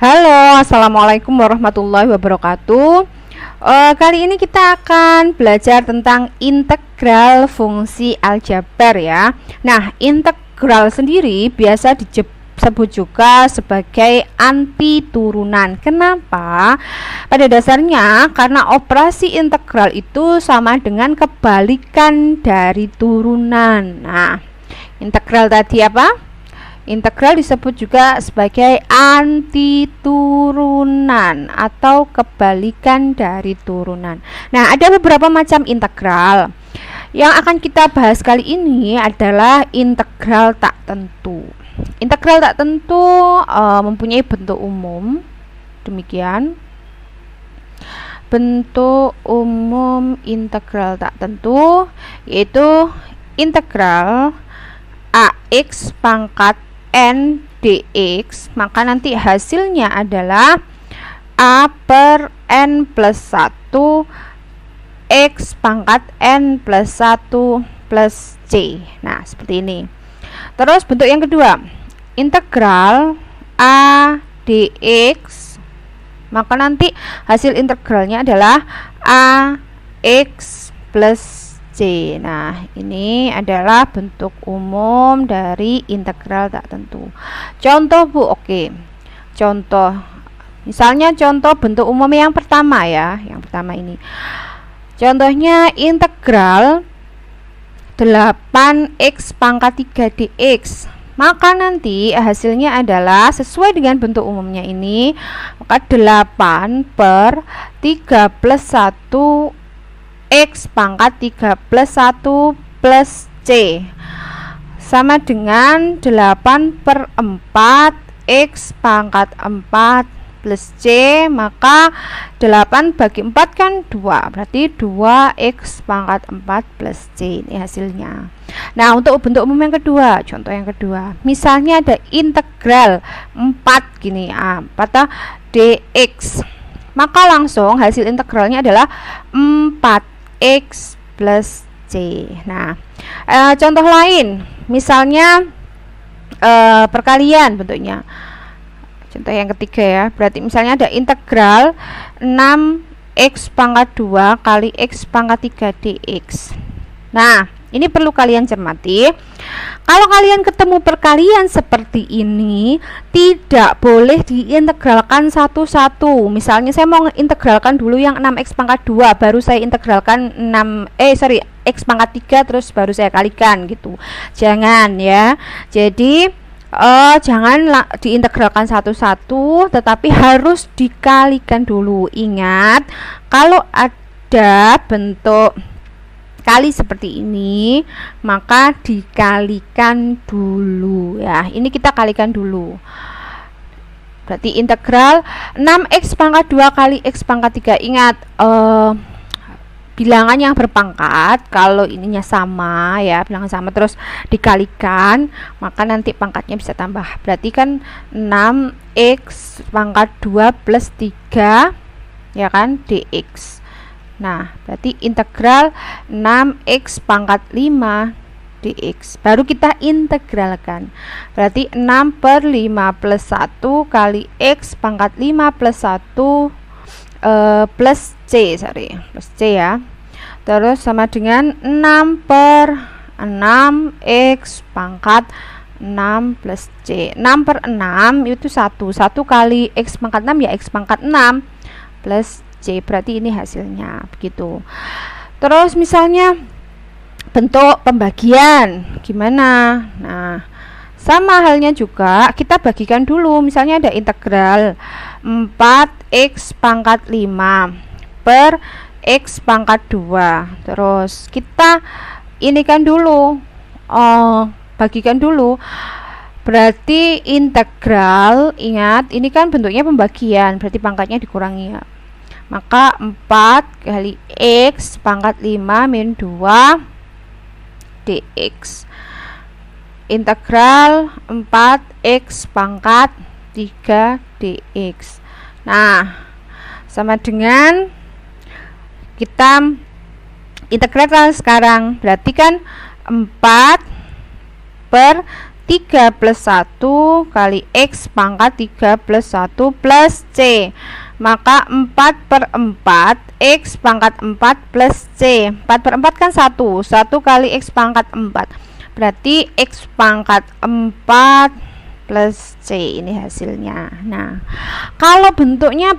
Halo, assalamualaikum warahmatullahi wabarakatuh. Kali ini kita akan belajar tentang integral fungsi aljabar ya. Nah, integral sendiri biasa disebut juga sebagai anti turunan. Kenapa? Pada dasarnya karena operasi integral itu sama dengan kebalikan dari turunan. Nah, integral tadi apa? Integral disebut juga sebagai anti turunan atau kebalikan dari turunan. Nah, ada beberapa macam integral. Yang akan kita bahas kali ini adalah integral tak tentu. Integral tak tentu mempunyai bentuk umum. Demikian. Bentuk umum integral tak tentu yaitu integral AX pangkat N dx, maka nanti hasilnya adalah A per N plus 1 X pangkat N plus 1 plus C. Nah, seperti ini. Terus bentuk yang kedua, integral A dx, maka nanti hasil integralnya adalah AX plus C. Nah, ini adalah bentuk umum dari integral tak tentu. Contoh Bu, oke. Contoh. Misalnya contoh bentuk umum yang pertama ya, yang pertama ini. Contohnya integral 8x pangkat 3 dx. Maka nanti hasilnya adalah sesuai dengan bentuk umumnya ini, maka 8 per 3 plus 1 X pangkat 3 plus 1 plus C sama dengan 8 per 4 X pangkat 4 plus C, maka 8 bagi 4 kan 2, berarti 2X pangkat 4 plus C. Ini hasilnya. Nah, untuk bentuk umum yang kedua, contoh yang kedua, misalnya ada integral 4 gini, pada dx, maka langsung hasil integralnya adalah 4X plus C. Nah, contoh lain, misalnya perkalian bentuknya. Contoh yang ketiga ya, berarti misalnya ada integral 6X pangkat 2 kali X pangkat 3 dx. Nah, ini perlu kalian cermati. Kalau kalian ketemu perkalian seperti ini, tidak boleh diintegralkan satu-satu. Misalnya saya mau integralkan dulu yang 6x pangkat 2, baru saya integralkan x pangkat 3, terus baru saya kalikan gitu. Jangan ya. Jadi jangan diintegralkan satu-satu, tetapi harus dikalikan dulu. Ingat, kalau ada bentuk kali seperti ini, maka dikalikan dulu ya. Ini kita kalikan dulu. Berarti integral 6x pangkat 2 kali x pangkat 3. Ingat, bilangan yang berpangkat, kalau ininya sama ya, bilangan sama terus dikalikan, maka nanti pangkatnya bisa tambah. Berarti kan 6x pangkat 2 plus 3 ya kan dx. Nah, berarti integral 6x pangkat 5 dx. Baru kita integralkan. Berarti 6 per 5 plus 1 kali x pangkat 5 plus 1 plus C, plus C ya. Terus sama dengan 6 per 6x pangkat 6 plus C. 6 per 6 itu 1 kali x pangkat 6 ya x pangkat 6 plus C, berarti ini hasilnya begitu. Terus misalnya bentuk pembagian gimana? Nah, sama halnya juga kita bagikan dulu. Misalnya ada integral 4x pangkat 5 per x pangkat 2. Terus kita inikan dulu, bagikan dulu. Berarti integral, ingat ini kan bentuknya pembagian, berarti pangkatnya dikurangi ya. Maka 4 kali x pangkat 5 min 2 dx. Integral 4x pangkat 3 dx. Nah, sama dengan kita integralkan sekarang. Berarti kan 4 per 3 plus 1 kali X pangkat 3 plus 1 plus C. Maka 4/4 X pangkat 4 plus C. 4/4 kan 1 kali X pangkat 4. Berarti X pangkat 4 plus C, ini hasilnya. Nah, kalau bentuknya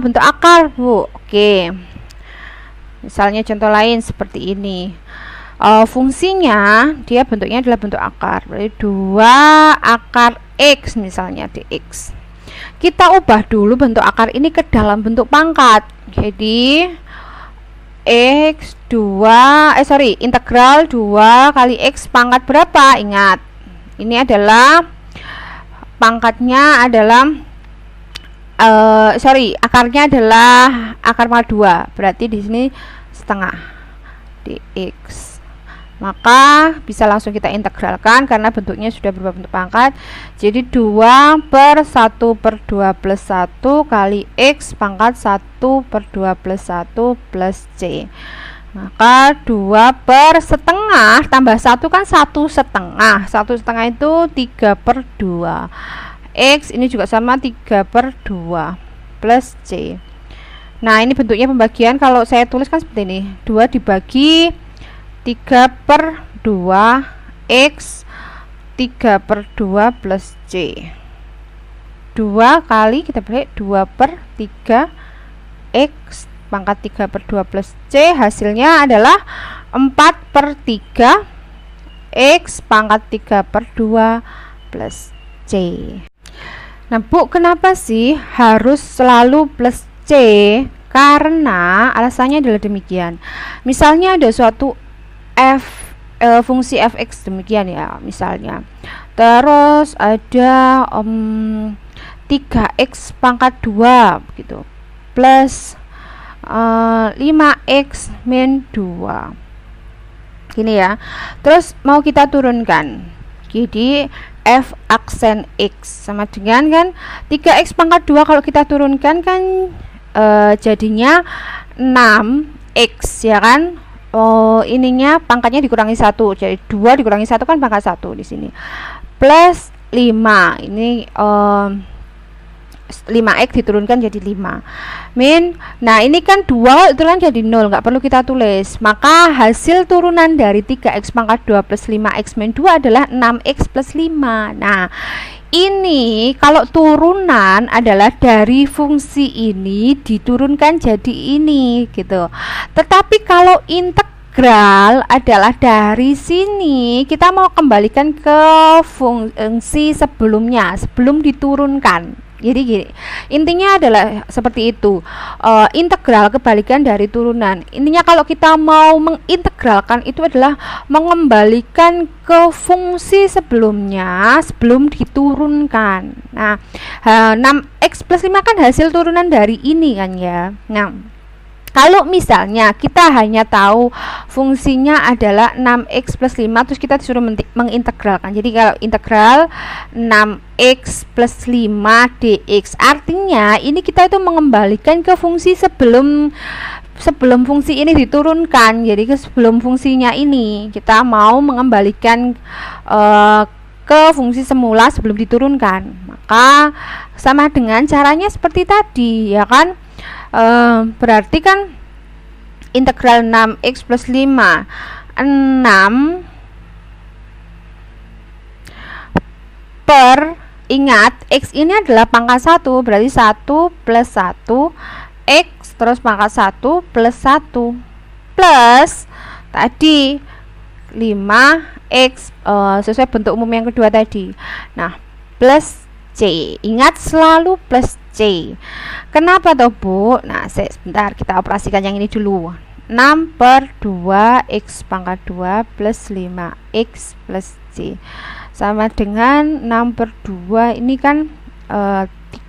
bentuk akar, Bu. Oke. Misalnya contoh lain seperti ini. Fungsinya dia bentuknya adalah bentuk akar. Berarti 2 akar X misalnya dx. Kita ubah dulu bentuk akar ini ke dalam bentuk pangkat. Jadi integral 2 kali X pangkat berapa? Ingat, ini adalah pangkatnya adalah akarnya adalah akar pangkat 2. Berarti di sini setengah dx. Maka bisa langsung kita integralkan karena bentuknya sudah berubah bentuk pangkat. Jadi 2/1/2 plus 1 kali X pangkat 1/2 plus 1 plus C. Maka 2/setengah tambah 1 kan 1/setengah. 1/setengah itu 3/2. X ini juga sama 3/2 plus C. Nah, ini bentuknya pembagian. Kalau saya tuliskan seperti ini, 2 dibagi 3/2 X 3/2 plus C. 2 kali kita balik 2/3 X pangkat 3/2 plus C. Hasilnya adalah 4/3 X pangkat 3/2 plus C. Nah, Bu, kenapa sih harus selalu plus C? Karena alasannya adalah demikian. Misalnya ada suatu fungsi fx demikian ya, misalnya. Terus ada 3x pangkat 2 gitu plus 5x min 2 gini ya. Terus mau kita turunkan, jadi f aksen x sama dengan kan 3x pangkat 2 kalau kita turunkan kan jadinya 6x ya kan. Ininya pangkatnya dikurangi 1, jadi 2 dikurangi 1 kan pangkat 1 di sini. Plus 5. Ini 5x diturunkan jadi 5. Min. Nah, ini kan 2 itu kan jadi 0, nggak perlu kita tulis. Maka hasil turunan dari 3x pangkat 2 plus 5x min 2 adalah 6x plus 5. Nah, ini kalau turunan adalah dari fungsi ini diturunkan jadi ini gitu. Tetapi kalau integral adalah dari sini kita mau kembalikan ke fungsi sebelumnya sebelum diturunkan. Jadi gini, intinya adalah seperti itu. Integral kebalikan dari turunan. Intinya kalau kita mau mengintegralkan itu adalah mengembalikan ke fungsi sebelumnya sebelum diturunkan. Nah, 6x plus 5 kan hasil turunan dari ini kan ya. Nah, kalau misalnya kita hanya tahu fungsinya adalah 6x plus 5 terus kita disuruh mengintegralkan. Jadi kalau integral 6x plus 5 dx, artinya ini kita itu mengembalikan ke fungsi sebelum fungsi ini diturunkan. Jadi ke sebelum fungsinya ini kita mau mengembalikan ke fungsi semula sebelum diturunkan. Maka sama dengan caranya seperti tadi ya kan. Berarti kan integral 6x plus 5 6 per, ingat x ini adalah pangkat 1, berarti 1 plus 1 x terus pangkat 1 plus 1 plus tadi 5x sesuai bentuk umum yang kedua tadi. Nah, plus C. Ingat selalu plus C. Kenapa toh, Bu? Nah, sebentar kita operasikan yang ini dulu. 6/2 x pangkat 2 plus 5x plus C sama dengan 6/2 ini kan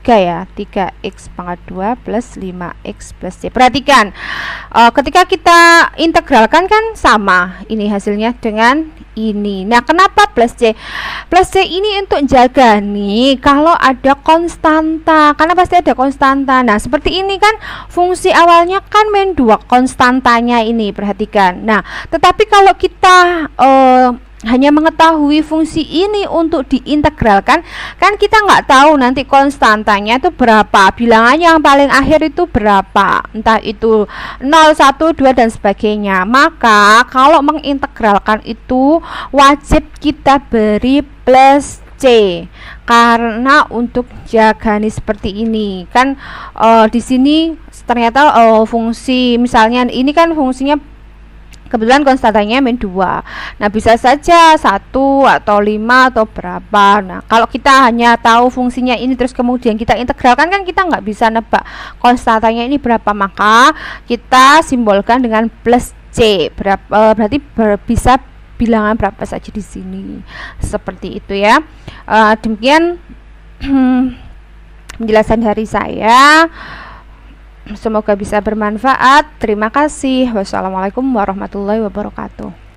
3 ya, 3x pangkat 2 plus 5x plus C. Perhatikan, ketika kita integralkan kan sama ini hasilnya dengan ini. Nah, kenapa plus C? Plus C ini untuk jaga nih kalau ada konstanta, karena pasti ada konstanta. Nah, seperti ini kan fungsi awalnya kan min 2 konstantanya ini, perhatikan. Nah, tetapi kalau kita hanya mengetahui fungsi ini untuk diintegralkan, kan kita nggak tahu nanti konstantanya itu berapa, bilangannya yang paling akhir itu berapa, entah itu 0, 1, 2 dan sebagainya. Maka kalau mengintegralkan itu wajib kita beri plus C, karena untuk jaga nih seperti ini kan, di sini ternyata fungsi, misalnya ini kan fungsinya kebetulan konstantanya min 2. Nah, bisa saja 1 atau 5 atau berapa. Nah, kalau kita hanya tahu fungsinya ini terus kemudian kita integralkan, kan kita nggak bisa nebak konstantanya ini berapa. Maka kita simbolkan dengan plus C. Berarti bisa bilangan berapa saja di sini. Seperti itu ya. Demikian penjelasan dari saya. Semoga bisa bermanfaat. Terima kasih. Wassalamualaikum warahmatullahi wabarakatuh.